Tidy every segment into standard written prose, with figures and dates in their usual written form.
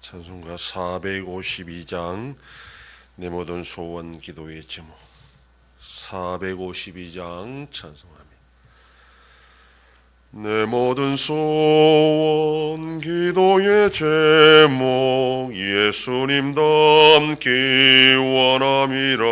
찬송가 452장 내 모든 소원 기도의 제목. 452장 찬송합니다. 내 모든 소원 기도의 제목 예수님 닮기 원함이라.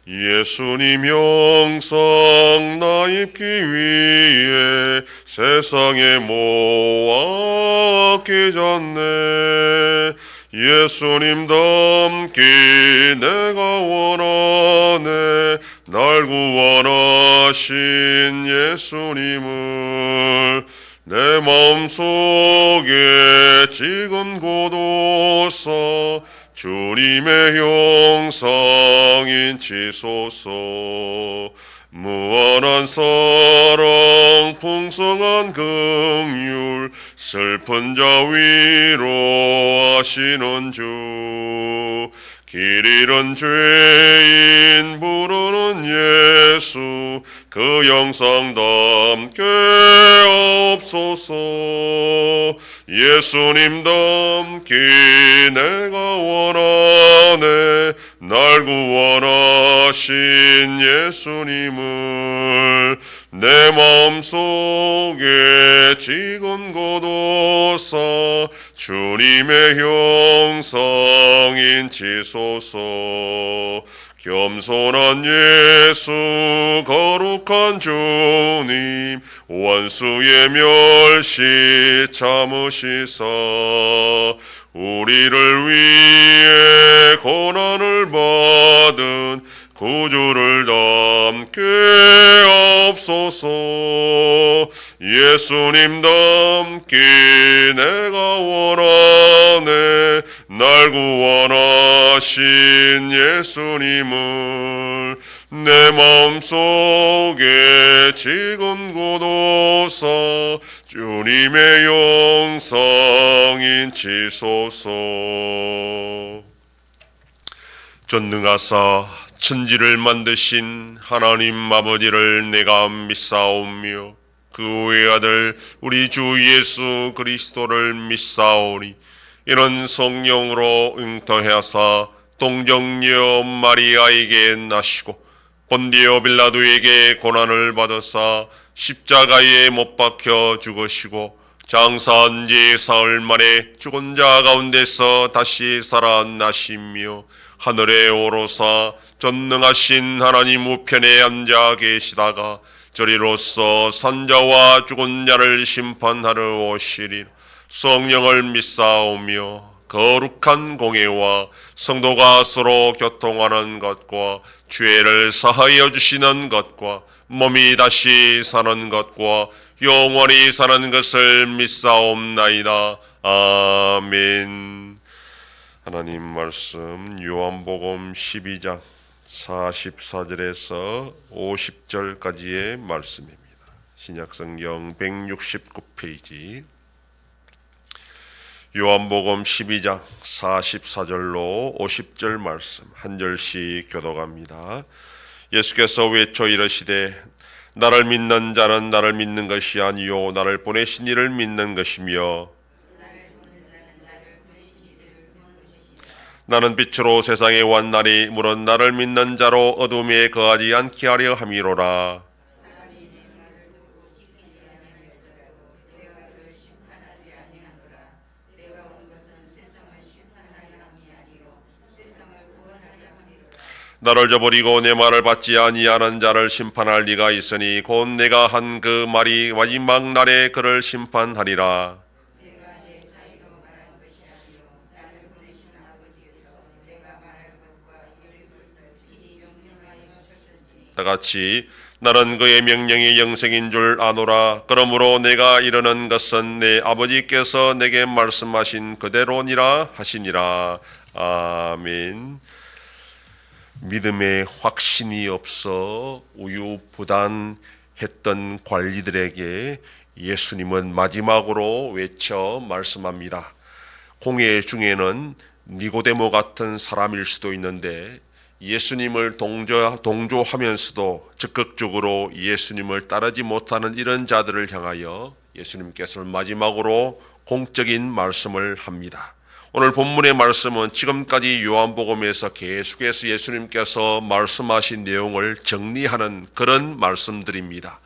예수님 형상 나 입기 위해 세상에 모아 아끼셨네. 예수님 닮기 내가 원하네. 날 구원하신 예수님을 내 마음속에 지금 고도서 주님의 형상인 치소서. 무한한 사랑 풍성한 긍휼 슬픈 자 위로하시는 주. 길 잃은 죄인 부르는 예수 그 영상 담게 없소서. 예수님 닮기 내가 원하네. 날 구원하신 예수님을 내 마음속에 지금 고도사 주님의 형상인 치소서. 겸손한 예수 거룩한 주님 원수의 멸시 참으시사 우리를 위해 고난을 받은 구주를 닮게 없소서. 예수님 닮기 내가 원하네. 날 구원하신 예수님을 내 마음속에 지금 고도사 주님의 형상인 치소서. 전능하사 천지를 만드신 하나님 아버지를 내가 믿사오며 그 외아들 우리 주 예수 그리스도를 믿사오니 이런 성령으로 잉태하사 동정녀 마리아에게 나시고 본디오 빌라도에게 고난을 받으사 십자가에 못 박혀 죽으시고 장사한 지 사흘 만에 죽은 자 가운데서 다시 살아나시며 하늘에 오르사 전능하신 하나님 우편에 앉아 계시다가 저리로서 산자와 죽은 자를 심판하러 오시리라. 성령을 믿사오며 거룩한 공예와 성도가 서로 교통하는 것과 죄를 사하여 주시는 것과 몸이 다시 사는 것과 영원히 사는 것을 믿사옵나이다. 아멘. 하나님 말씀 요한복음 12장 44절에서 50절까지의 말씀입니다. 신약성경 169페이지 요한복음 12장 44절로 50절 말씀 한 절씩 교독합니다. 예수께서 외쳐 이르시되 나를 믿는 자는 나를 믿는 것이 아니요 나를 보내신 이를 믿는 것이며 나는 빛으로 세상에 왔나니 물은 나를 믿는 자로 어둠에 거하지 않게 하려 함이로라. 나를 저버리고 내 말을 받지 아니하는 자를 심판할 리가 있으니 곧 내가 한 그 말이 마지막 날에 그를 심판하리라. 다같이 나는 그의 명령이 영생인 줄 아노라. 그러므로 내가 이르는 것은 내 아버지께서 내게 말씀하신 그대로니라 하시니라. 아멘. 믿음에 확신이 없어 우유부단했던 관리들에게 예수님은 마지막으로 외쳐 말씀합니다. 공회 중에는 니고데모 같은 사람일 수도 있는데 예수님을 동조하면서도 적극적으로 예수님을 따르지 못하는 이런 자들을 향하여 예수님께서는 마지막으로 공적인 말씀을 합니다. 오늘 본문의 말씀은 지금까지 요한복음에서 계속해서 예수님께서 말씀하신 내용을 정리하는 그런 말씀들입니다.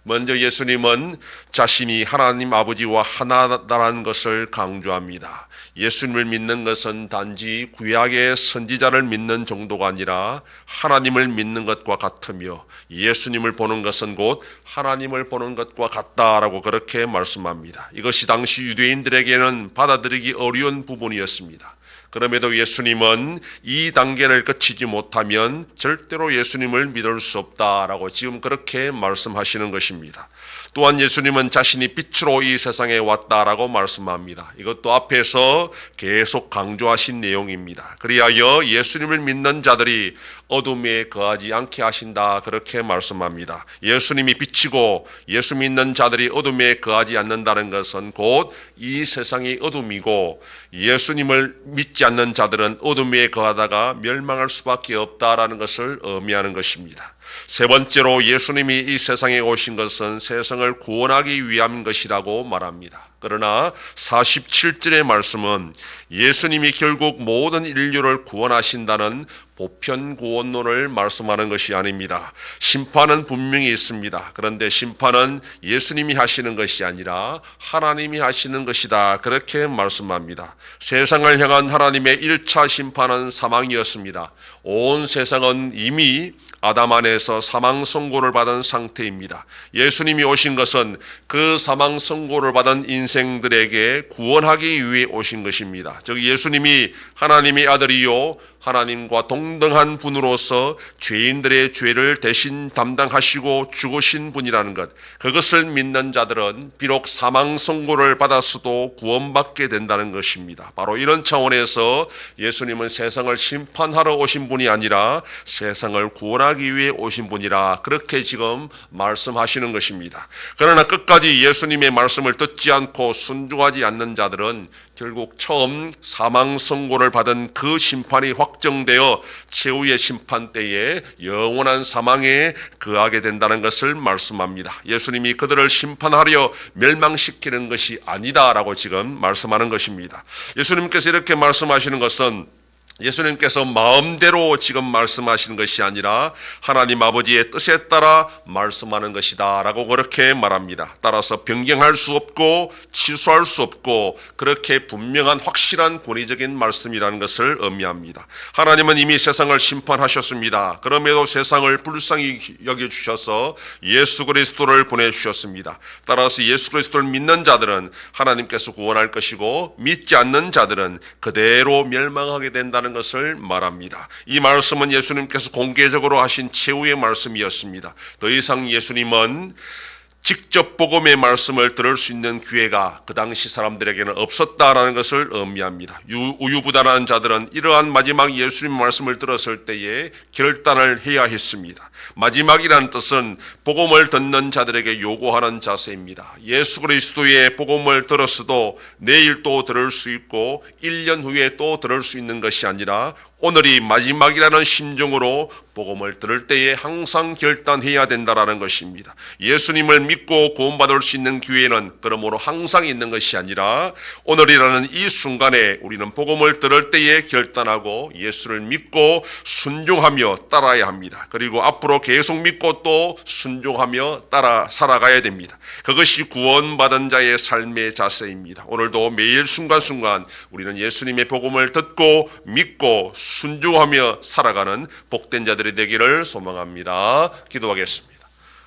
먼저 예수님은 자신이 하나님 아버지와 하나다라는 것을 강조합니다. 예수님을 믿는 것은 단지 구약의 선지자를 믿는 정도가 아니라 하나님을 믿는 것과 같으며 예수님을 보는 것은 곧 하나님을 보는 것과 같다라고 그렇게 말씀합니다. 이것이 당시 유대인들에게는 받아들이기 어려운 부분이었습니다. 그럼에도 예수님은 이 단계를 거치지 못하면 절대로 예수님을 믿을 수 없다라고 지금 그렇게 말씀하시는 것입니다. 또한 예수님은 자신이 빛으로 이 세상에 왔다라고 말씀합니다. 이것도 앞에서 계속 강조하신 내용입니다. 그리하여 예수님을 믿는 자들이 어둠에 거하지 않게 하신다 그렇게 말씀합니다. 예수님이 빛이고 예수 믿는 자들이 어둠에 거하지 않는다는 것은 곧 이 세상이 어둠이고 예수님을 믿지 않는 자들은 어둠에 거하다가 멸망할 수밖에 없다라는 것을 의미하는 것입니다. 세 번째로 예수님이 이 세상에 오신 것은 세상을 구원하기 위함인 것이라고 말합니다. 그러나 47절의 말씀은 예수님이 결국 모든 인류를 구원하신다는 보편 구원론을 말씀하는 것이 아닙니다. 심판은 분명히 있습니다. 그런데 심판은 예수님이 하시는 것이 아니라 하나님이 하시는 것이다 그렇게 말씀합니다. 세상을 향한 하나님의 1차 심판은 사망이었습니다. 온 세상은 이미 아담 안에서 사망 선고를 받은 상태입니다. 예수님이 오신 것은 그 사망 선고를 받은 인생들에게 구원하기 위해 오신 것입니다. 즉 예수님이 하나님의 아들이요 하나님과 동등한 분으로서 죄인들의 죄를 대신 담당하시고 죽으신 분이라는 것, 그것을 믿는 자들은 비록 사망 선고를 받았어도 구원받게 된다는 것입니다. 바로 이런 차원에서 예수님은 세상을 심판하러 오신 분이 아니라 세상을 구원하기 위해 오신 분이라 그렇게 지금 말씀하시는 것입니다. 그러나 끝까지 예수님의 말씀을 듣지 않고 순종하지 않는 자들은 결국 처음 사망 선고를 받은 그 심판이 확정되어 최후의 심판 때에 영원한 사망에 거하게 된다는 것을 말씀합니다. 예수님이 그들을 심판하려 멸망시키는 것이 아니다라고 지금 말씀하는 것입니다. 예수님께서 이렇게 말씀하시는 것은 예수님께서 마음대로 지금 말씀하시는 것이 아니라 하나님 아버지의 뜻에 따라 말씀하는 것이다 라고 그렇게 말합니다. 따라서 변경할 수 없고 취소할 수 없고 그렇게 분명한 확실한 권위적인 말씀이라는 것을 의미합니다. 하나님은 이미 세상을 심판하셨습니다. 그럼에도 세상을 불쌍히 여겨주셔서 예수 그리스도를 보내주셨습니다. 따라서 예수 그리스도를 믿는 자들은 하나님께서 구원할 것이고 믿지 않는 자들은 그대로 멸망하게 된다는 것을 말합니다. 이 말씀은 예수님께서 공개적으로 하신 최후의 말씀이었습니다. 더 이상 예수님은 직접 복음의 말씀을 들을 수 있는 기회가 그 당시 사람들에게는 없었다라는 것을 의미합니다. 우유부단한 자들은 이러한 마지막 예수님의 말씀을 들었을 때에 결단을 해야 했습니다. 마지막이라는 뜻은 복음을 듣는 자들에게 요구하는 자세입니다. 예수 그리스도의 복음을 들었어도 내일 또 들을 수 있고 1년 후에 또 들을 수 있는 것이 아니라 오늘이 마지막이라는 심정으로 복음을 들을 때에 항상 결단해야 된다라는 것입니다. 예수님을 믿고 구원받을 수 있는 기회는 그러므로 항상 있는 것이 아니라 오늘이라는 이 순간에 우리는 복음을 들을 때에 결단하고 예수를 믿고 순종하며 따라야 합니다. 그리고 앞으로 계속 믿고 또 순종하며 따라 살아가야 됩니다. 그것이 구원받은 자의 삶의 자세입니다. 오늘도 매일 순간순간 우리는 예수님의 복음을 듣고 믿고 순종하며 살아가는 복된 자들이 되기를 소망합니다. 기도하겠습니다.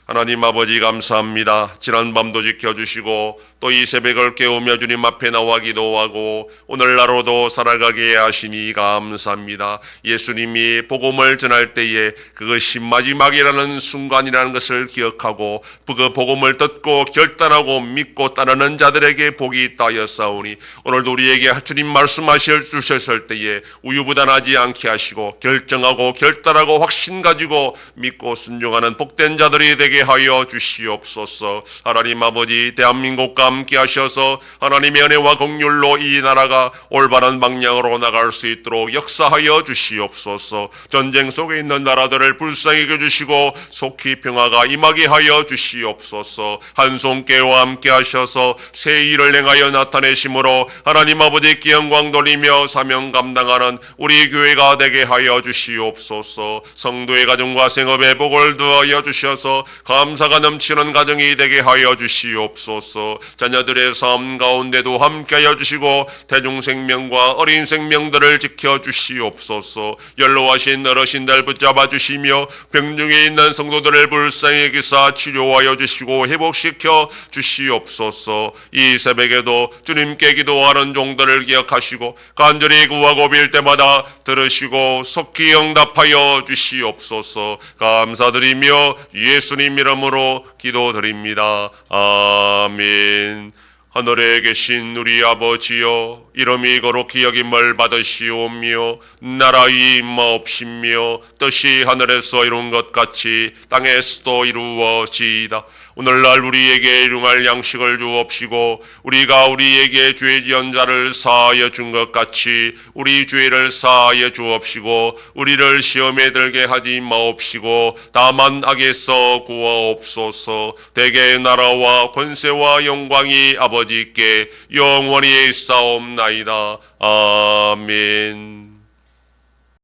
하나님 아버지 감사합니다. 지난 밤도 지켜주시고 또 이 새벽을 깨우며 주님 앞에 나와 기도하고 오늘날로도 살아가게 하시니 감사합니다. 예수님이 복음을 전할 때에 그것이 마지막이라는 순간이라는 것을 기억하고 그 복음을 듣고 결단하고 믿고 따르는 자들에게 복이 있다 하였사오니 오늘도 우리에게 주님 말씀하실 주셨을 때에 우유부단하지 않게 하시고 결정하고 결단하고 확신 가지고 믿고 순종하는 복된 자들이 되게 하여 주시옵소서. 하나님 아버지 대한민국과 함께 하셔서 하나님의 은혜와 긍휼로 이 나라가 올바른 방향으로 나갈 수 있도록 역사하여 주시옵소서. 전쟁 속에 있는 나라들을 불쌍히 여겨주시고 속히 평화가 임하게 하여 주시옵소서. 한 손께와 함께 하셔서 새 일을 행하여 나타내심으로 하나님 아버지께 영광 돌리며 사명 감당하는 우리 교회가 되게 하여 주시옵소서. 성도의 가정과 생업에 복을 더하여 주셔서 감사가 넘치는 가정이 되게 하여 주시옵소서. 자녀들의 삶 가운데도 함께하여 주시고 대중생명과 어린 생명들을 지켜주시옵소서. 연로하신 어르신들 붙잡아 주시며 병중에 있는 성도들을 불쌍히 여기사 치료하여 주시고 회복시켜 주시옵소서. 이 새벽에도 주님께 기도하는 종들을 기억하시고 간절히 구하고 빌 때마다 들으시고 속히 응답하여 주시옵소서. 감사드리며 예수님 이름으로 기도드립니다. 아멘. 하늘에 계신 우리 아버지여, 이름이 거룩히 여김을 받으시오며 나라의 임하옵시며 뜻이 하늘에서 이룬 것 같이 땅에서도 이루어지이다. 오늘날 우리에게 일용할 양식을 주옵시고 우리가 우리에게 죄 지은 자를 사하여 준 것 같이 우리 죄를 사하여 주옵시고 우리를 시험에 들게 하지 마옵시고 다만 악에서 구하옵소서. 대개의 나라와 권세와 영광이 아버지께 영원히 있사옵나이다. 아멘.